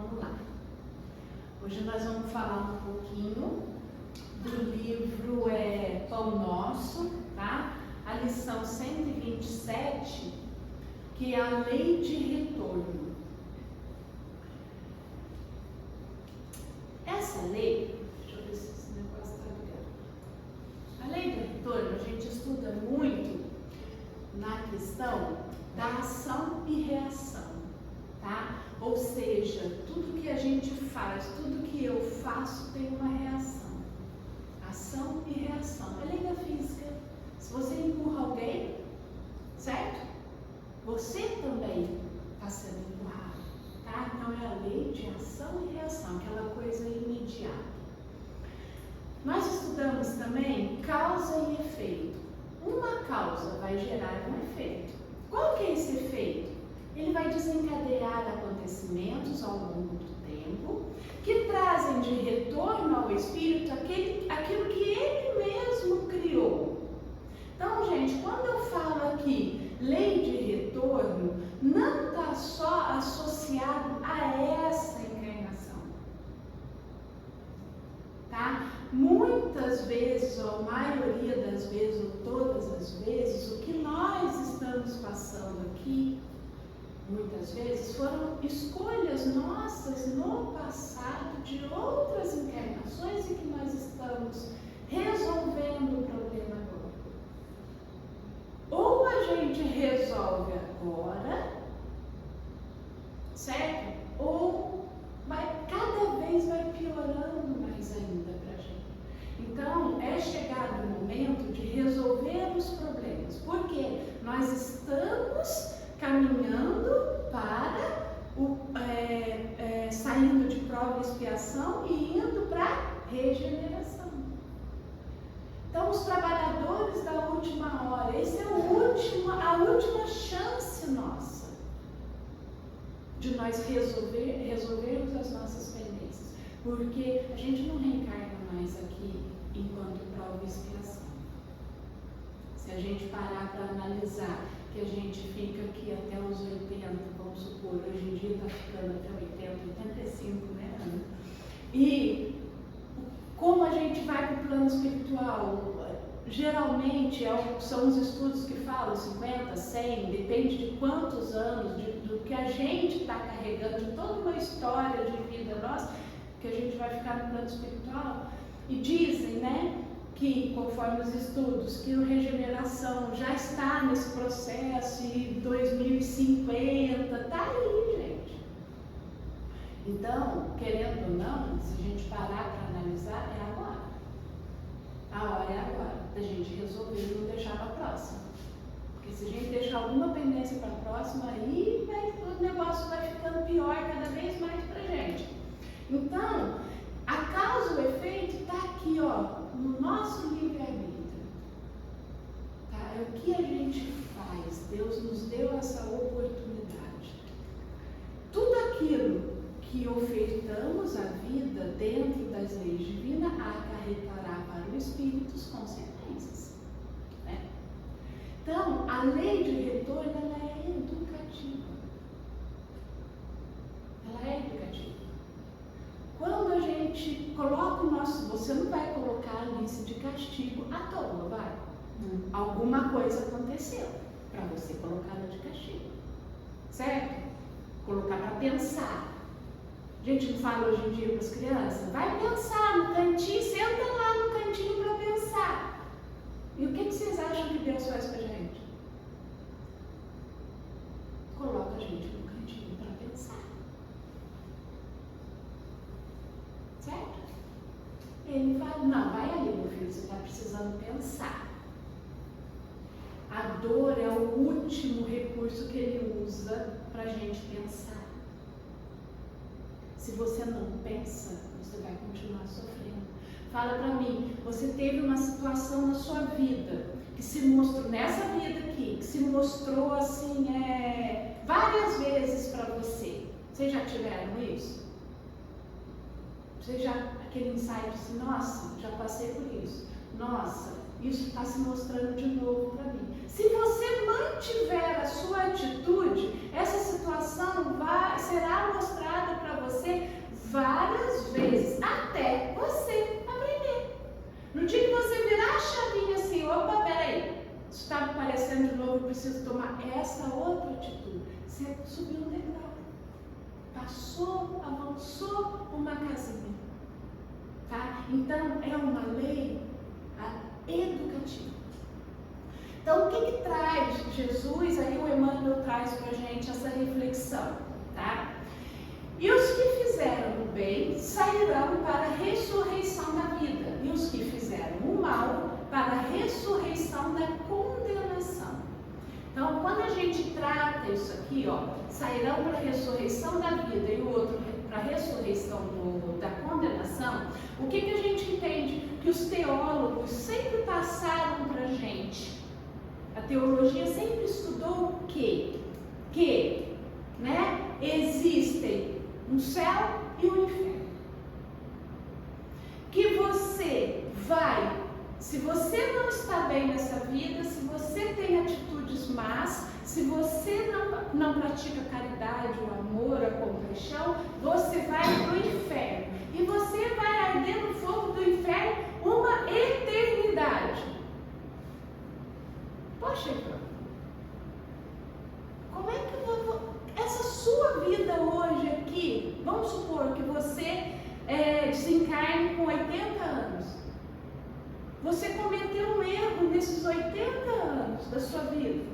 vamos lá. Hoje nós vamos falar um pouquinho do livro Pão Nosso, tá? A lição 127, que é a lei de retorno. Essa lei, deixa eu ver se esse negócio está ligado. A lei do retorno, a gente estuda muito na questão da ação e reação, tá? Ou seja, tudo que a gente faz, tudo que eu faço tem uma reação. Ação e reação. É lei da física. Se você empurra alguém, certo? Você também está sendo empurrado, tá? Então é a lei de ação e reação, aquela coisa imediata. Nós estudamos também causa e efeito. Uma causa vai gerar um efeito. Qual que é esse efeito? Ele vai desencadear acontecimentos ao longo do tempo que trazem de retorno ao espírito aquilo que ele mesmo criou. Então, gente, quando eu falo aqui lei de retorno, não está só associado a essa encarnação, tá? Muitas vezes, ou a maioria das vezes, ou todas as vezes, o que nós estamos passando aqui, muitas vezes, foram escolhas nossas no passado de outras encarnações e que nós estamos resolvendo o problema agora. Ou a gente resolve agora, certo? Ou cada vez vai piorando mais ainda para a gente. Então, é chegado o momento de resolver os problemas, porque nós estamos caminhando para saindo de prova e expiação e indo para regeneração. Então, os trabalhadores da última hora, essa é a última chance nossa de nós resolvermos as nossas pendências, porque a gente não reencarna mais aqui enquanto prova e expiação. Se a gente parar para analisar que a gente fica aqui até os 80, vamos supor, hoje em dia está ficando até 80, 85, né, Ana? E como a gente vai para o plano espiritual? Geralmente são os estudos que falam 50, 100, depende de quantos anos, do que a gente está carregando, de toda uma história de vida nossa, que a gente vai ficar no plano espiritual. E dizem, né, que conforme os estudos, que a regeneração já está nesse processo e 2050, tá aí, gente. Então, querendo ou não, se a gente parar para analisar, é agora. A hora é agora, da gente resolver e não deixar para a próxima. Porque se a gente deixar alguma pendência para a próxima, aí o negócio vai ficando pior cada vez mais para a gente. Então, a causa e o efeito está aqui, ó, no nosso livre-arbítrio. Tá? É o que a gente faz. Deus nos deu essa oportunidade. Tudo aquilo que ofertamos à vida dentro das leis divinas acarretará para o espírito as consequências. Né? Então, a lei de retorno, ela é educativa. Ela é educativa. Quando a gente coloca o nosso... Você não vai colocar a lista de castigo à toa, vai? Alguma coisa aconteceu para você colocá-la de castigo. Certo? Colocar para pensar. A gente não fala hoje em dia para as crianças, vai pensar no cantinho, senta lá no cantinho para pensar. E o que vocês acham que Deus faz para a gente? Coloca a gente no cantinho para pensar. Certo? Ele fala, não, vai ali, meu filho, você está precisando pensar. A dor é o último recurso que ele usa para a gente pensar. Se você não pensa, você vai continuar sofrendo. Fala para mim, você teve uma situação na sua vida, que se mostrou, nessa vida aqui, que se mostrou assim, várias vezes para você. Vocês já tiveram isso? Vocês já, aquele insight assim, nossa, já passei por isso. Nossa, isso está se mostrando de novo para mim. Se você mantiver a sua atitude, essa situação será mostrada para você várias vezes, até você aprender. No dia que você virar a chavinha assim, opa, peraí, isso está me parecendo de novo, eu preciso tomar essa outra atitude. Você subiu um degrau. Passou, avançou uma casinha. Tá? Então, é uma lei educativa. Então, o que traz Jesus? Aí o Emmanuel traz para a gente essa reflexão. Tá? E os que fizeram o bem sairão para a ressurreição da vida. E os que fizeram o mal para a ressurreição da condenação. Então, quando a gente trata isso aqui, ó, sairão para a ressurreição da vida e o outro para a ressurreição da condenação, o que a gente entende? Que os teólogos sempre passaram para a gente. A teologia sempre estudou o quê? Que, né, existem um céu e um inferno. Que você vai, se você não está bem nessa vida, se você tem atitudes más, se você não pratica a caridade, o amor, a compaixão, você vai para o inferno. E você vai arder no fogo do inferno uma eternidade. Poxa, como é que essa sua vida hoje aqui, vamos supor que você desencarne com 80 anos. Você cometeu um erro nesses 80 anos da sua vida.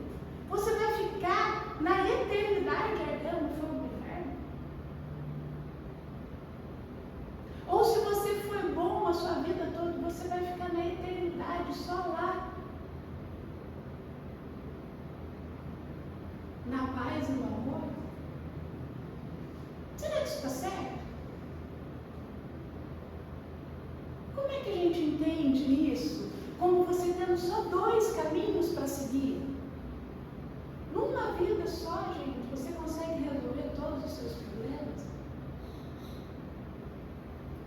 Você vai ficar na eternidade ardendo no fogo do inferno? Ou se você foi bom a sua vida toda, você vai ficar na eternidade só lá, na paz e no amor? Será que isso está certo? Como é que a gente entende isso? Como você tendo só dois caminhos para seguir? Numa vida só, gente, você consegue resolver todos os seus problemas?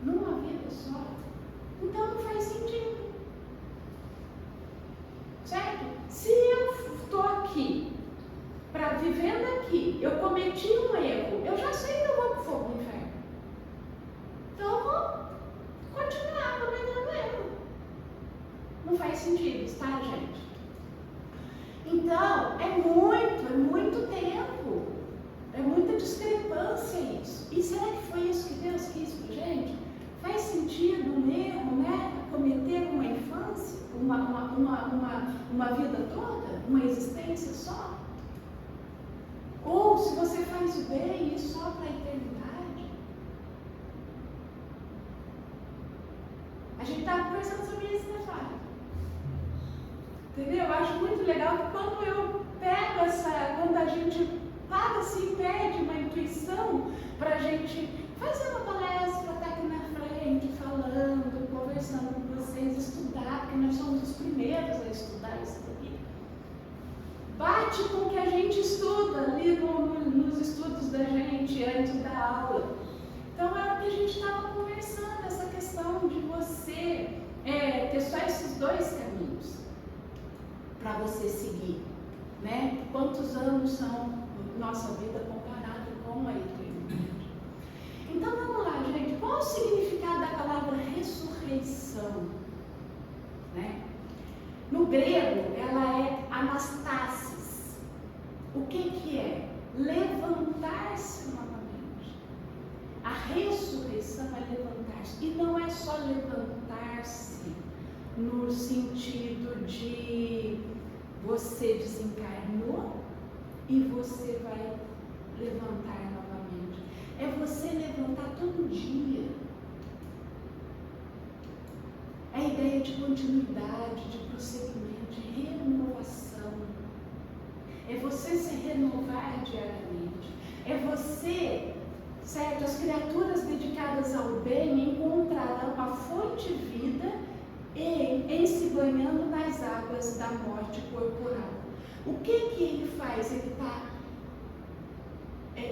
Numa vida só? Então não faz sentido. Certo? Se eu estou aqui, vivendo aqui, eu cometi um erro, eu já sei que eu vou para o fogo do inferno. Então eu vou continuar cometendo erro. Não faz sentido, tá, gente? Então, é muito tempo. É muita discrepância isso. E será que foi isso que Deus quis pra gente? Faz sentido um erro, né? Cometer uma infância, uma vida toda, uma existência só? Ou se você faz o bem, isso só para a eternidade? A gente estava conversando sobre isso, né, Fábio? Entendeu? Eu acho muito legal que quando eu pego quando a gente para assim, pede uma intuição para a gente fazer uma palestra, estar aqui na frente, falando, conversando com vocês, estudar, porque nós somos os primeiros a estudar isso aqui. Bate com o que a gente estuda ali nos estudos da gente antes da aula. Então é o que a gente estava conversando, essa questão de você ter só esses dois caminhos para você seguir, né? Quantos anos são nossa vida comparado com a eternidade? Então vamos lá, gente. Qual o significado da palavra ressurreição? Né? No grego, ela é anastasis. O que é? Levantar-se novamente. A ressurreição é levantar-se. E não é só levantar-se no sentido de você desencarnou e você vai levantar novamente. É você levantar todo dia. É a ideia de continuidade, de prosseguimento, de renovação. É você se renovar diariamente. É você, certo? As criaturas dedicadas ao bem encontrarão a fonte de vida em se banhando nas águas da morte corporal. O que ele faz? Ele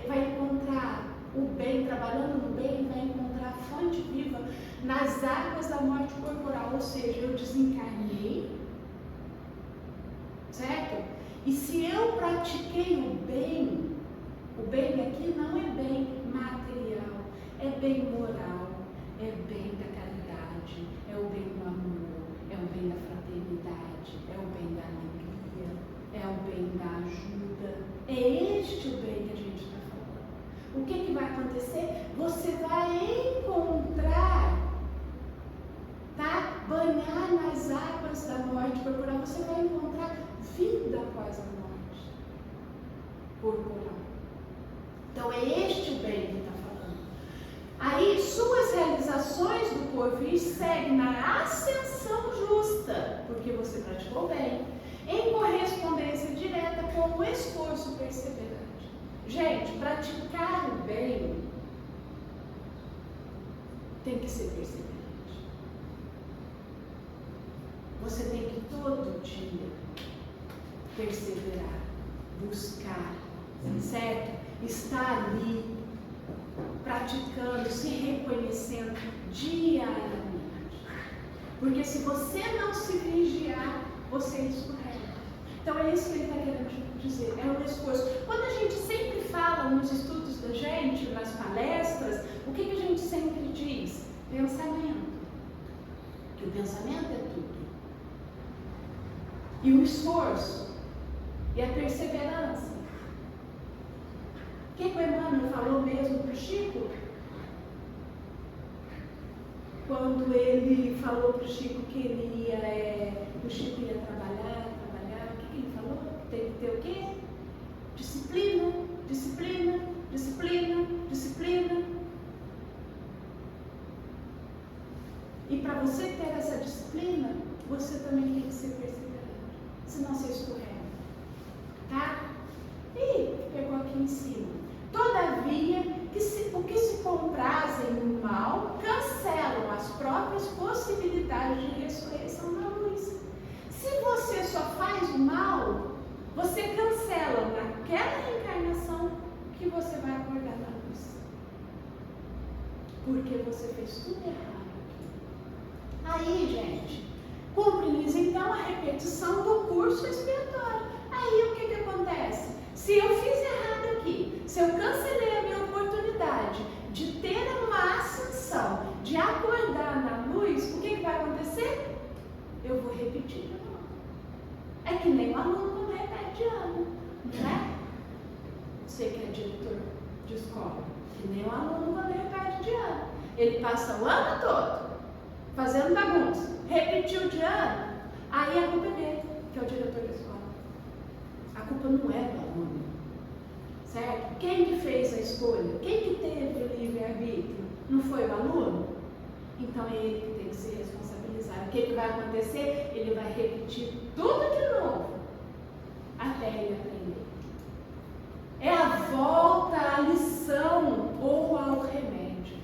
vai encontrar o bem, trabalhando no bem, vai encontrar a fonte viva nas águas da morte corporal, ou seja, eu desencarnei, certo? E se eu pratiquei o bem aqui não é bem material, é bem moral, Então é este o bem que está falando. Aí suas realizações do porvir seguem na ascensão justa, porque você praticou bem, em correspondência direta com o esforço perseverante. Gente, praticar o bem tem que ser perseverante. Você tem que todo dia perseverar, buscar, certo? Estar ali, praticando, se reconhecendo diariamente. Porque se você não se vigiar, você escorrega. Então é isso que ele está querendo dizer, é um esforço. Quando a gente sempre fala nos estudos da gente, nas palestras, o que a gente sempre diz? Pensamento. Que o pensamento é tudo. E o esforço, e a perseverança. O que o Emmanuel falou mesmo para o Chico? Quando ele falou para o Chico que o Chico ia trabalhar, o que ele falou? Tem que ter o quê? Disciplina, disciplina, disciplina, disciplina. E para você ter essa disciplina, você também tem que ser perseverante. Senão você escorrega. Tá? E pegou aqui em cima. Todavia, o que se comprazem no mal, cancelam as próprias possibilidades de ressurreição na luz. Se você só faz o mal, você cancela naquela reencarnação que você vai acordar na luz. Porque você fez tudo errado. Aí, gente, cumpre-lhes então a repetição do curso expiatório. Aí o que acontece? Se eu fiz errado aqui, se eu cancelei a minha oportunidade de ter uma ascensão, de acordar na luz, o que vai acontecer? Eu vou repetir de novo. É que nem um aluno quando repete de ano, não é? Você que é diretor de escola, que nem um aluno quando repete de ano. Ele passa o ano todo fazendo bagunça, repetiu de ano, aí a culpa é dele, que é o diretor da escola. A culpa não é do aluno, certo? Quem que fez a escolha? Quem que teve o livre-arbítrio? Não foi o aluno? Então é ele que tem que se responsabilizar. O que vai acontecer? Ele vai repetir tudo de novo, até ele aprender. É a volta à lição ou ao remédio.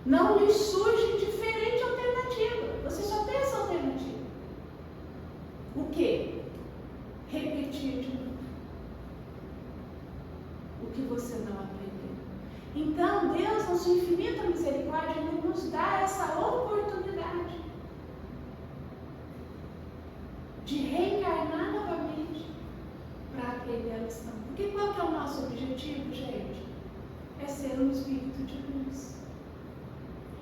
Não lhe surge diferente alternativa. Você só tem essa alternativa. O quê? Repetir de novo o que você não aprendeu. Então, Deus, na sua infinita misericórdia, Ele nos dá essa oportunidade de reencarnar novamente para aprender a lição. Porque qual que é o nosso objetivo, gente? É ser um espírito de luz.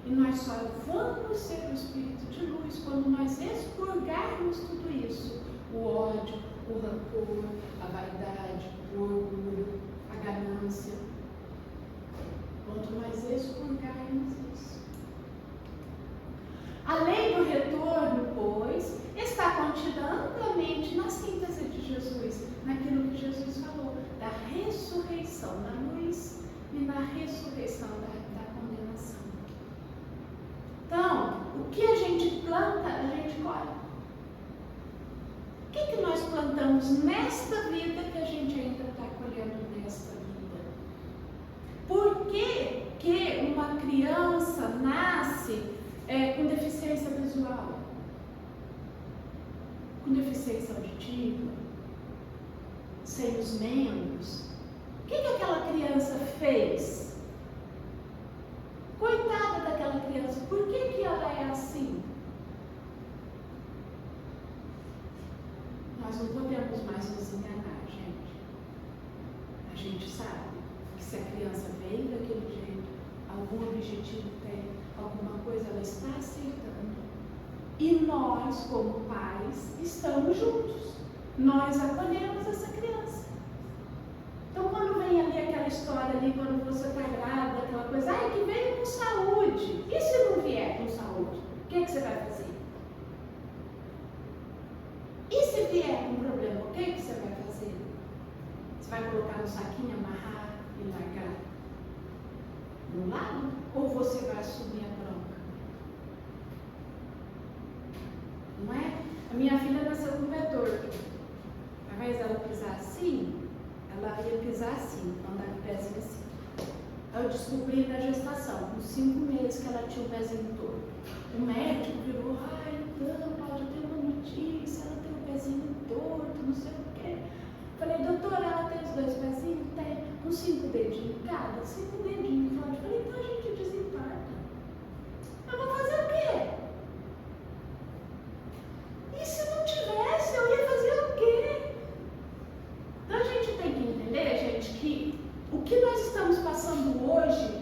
E nós só vamos ser um espírito de luz quando nós expurgarmos tudo isso. O ódio, o rancor, a vaidade, o orgulho, a ganância. Quando nós expurgarmos isso. A lei do retorno, pois, está contida amplamente na síntese de Jesus, naquilo que Jesus falou, da ressurreição na luz e na ressurreição da condenação. Então, o que a gente planta, a gente colhe. O que nós plantamos nesta vida que a gente ainda está colhendo nesta vida? Por que uma criança nasce com deficiência visual? Com deficiência auditiva? Sem os membros? O que aquela criança fez? Coitada daquela criança, por que ela é assim? Nós não podemos mais nos enganar, gente. A gente sabe que se a criança veio daquele jeito, algum objetivo tem, alguma coisa ela está aceitando. E nós, como pais, estamos juntos. Nós acolhemos essa criança. Então, quando vem ali aquela história ali, quando você está grávida, aquela coisa, que veio com saúde. E se não vier com saúde? O que você vai fazer? E se vier com problema, o que você vai fazer? Você vai colocar no saquinho, amarrar e largar do lado? Ou você vai assumir a bronca? Não é? A minha filha nasceu com o pé torto. Ao invés dela pisar assim, ela ia pisar assim, andar com o pezinho assim. Eu descobri na gestação, com 5 meses, que ela tinha o pezinho torto. O médico virou, então, Cláudia, tem uma notícia, ela tem o pezinho torto, não sei o quê. Falei, doutora, ela tem os 2 pezinhos? Tem. Com 5 dedinhos cada? 5 dedinhos, Cláudia. Falei, então a gente desemparta. Eu vou fazer o quê? E se não tivesse, eu ia fazer o quê? Então a gente tem que entender, gente, que o que nós estamos passando hoje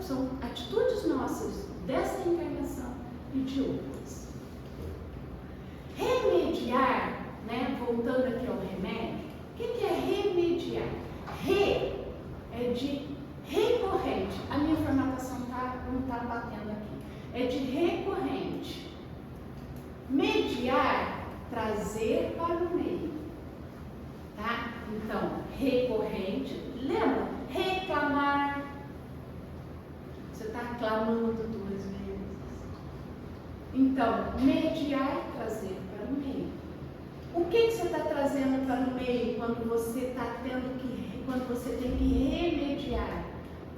são atitudes nossas dessa encarnação e de outras. Remediar, né? Voltando aqui ao remédio, o que é remediar? Re é de recorrente. A minha formatação não está batendo aqui. É de recorrente. Mediar, trazer para o meio. Tá? Então, recorrente. Lembra? Reclamar. Você está clamando 2 vezes. Então, mediar, trazer para o meio. O que você está trazendo para o meio quando você tem que remediar?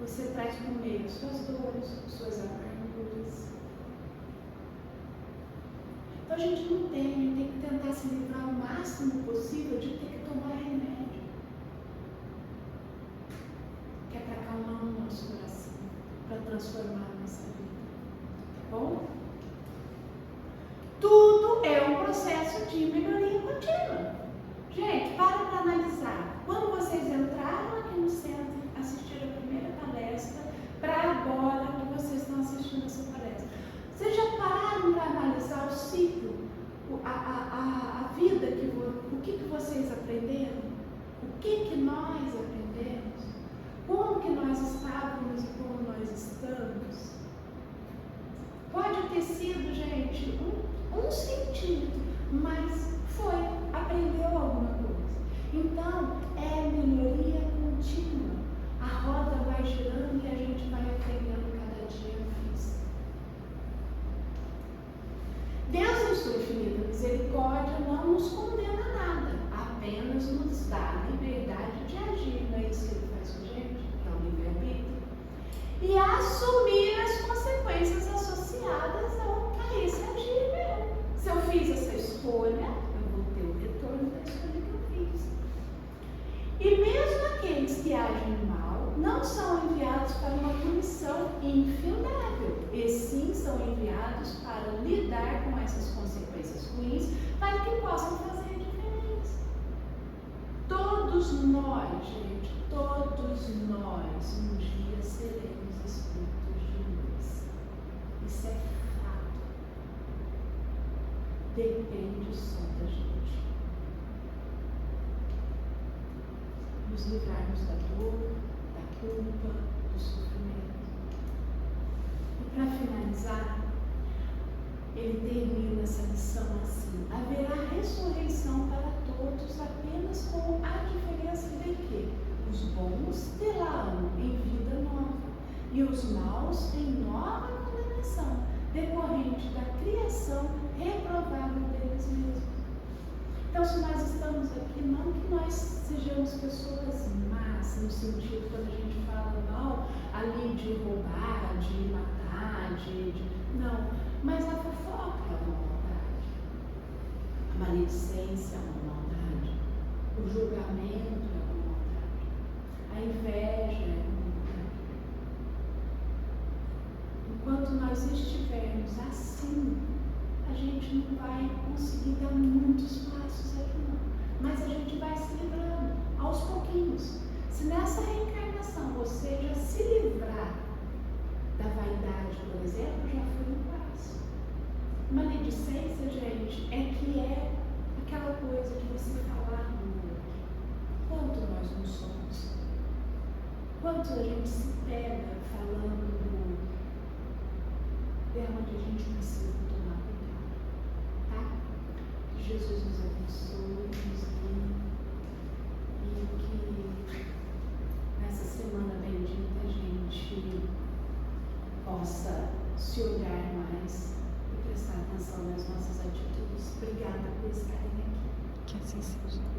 Você traz para o meio suas dores, suas amarguras. Então a gente tem que tentar se livrar o máximo possível de ter que tomar remédio. Que é para acalmar o nosso coração, para transformar a nossa vida. Tá bom? Tudo é um processo de melhoria contínua. Gente, para analisar. Quando vocês entraram aqui no centro, assistiram a primeira palestra, para agora que vocês estão assistindo essa palestra. Vocês já pararam para analisar o ciclo, a vida, o que vocês aprenderam? O que nós aprendemos? Como que nós estávamos e como nós estamos? Pode ter sido, gente, um centímetro, mas aprendeu alguma coisa. Então, é melhoria contínua. A roda vai girando e a gente vai aprendendo cada dia mais. Deus, em sua infinita misericórdia, não nos condena a nada, apenas nos dá a liberdade de agir. Não é isso que Ele faz com a gente, que é o livre-arbítrio. E assumir as consequências associadas a esse agir meu. Se eu fiz essa escolha, eu vou ter o retorno da escolha que eu fiz. E mesmo aqueles que agem mal não são enviados para uma punição infindável, e sim são enviados para lidar com essas consequências ruins, para que possam fazer a diferença. Todos nós, gente, todos nós, um dia seremos espíritos de luz. Isso é fato. Depende só da gente. Nos livrarmos da dor, da culpa, do sofrimento. E para finalizar, ele termina essa lição assim: haverá ressurreição para todos, apenas com a diferença de que os bons terão em vida nova e os maus em nova condenação, decorrente da criação reprovável deles mesmos. Então, se nós estamos aqui, não que nós sejamos pessoas más, no sentido, quando a gente fala mal, ali de roubar, de matar, não, mas a fofoca é uma maldade, a maledicência é uma maldade, o julgamento é uma maldade, a inveja é uma maldade. Enquanto nós estivermos assim, a gente não vai conseguir dar muitos passos aqui não, mas a gente vai se livrando aos pouquinhos. Se nessa reencarnação você já se livrar da vaidade, por exemplo, já foi um passo. Maledicência, gente, é aquela coisa de você falar do outro. Quanto nós não somos? Quanto a gente se pega falando do outro? É onde a gente precisa tomar cuidado, tá? Que Jesus nos abençoe, nos guie e que nessa semana bendita a gente possa se olhar mais e prestar atenção nas nossas atitudes. Obrigada por estarem aqui. Que assim seja.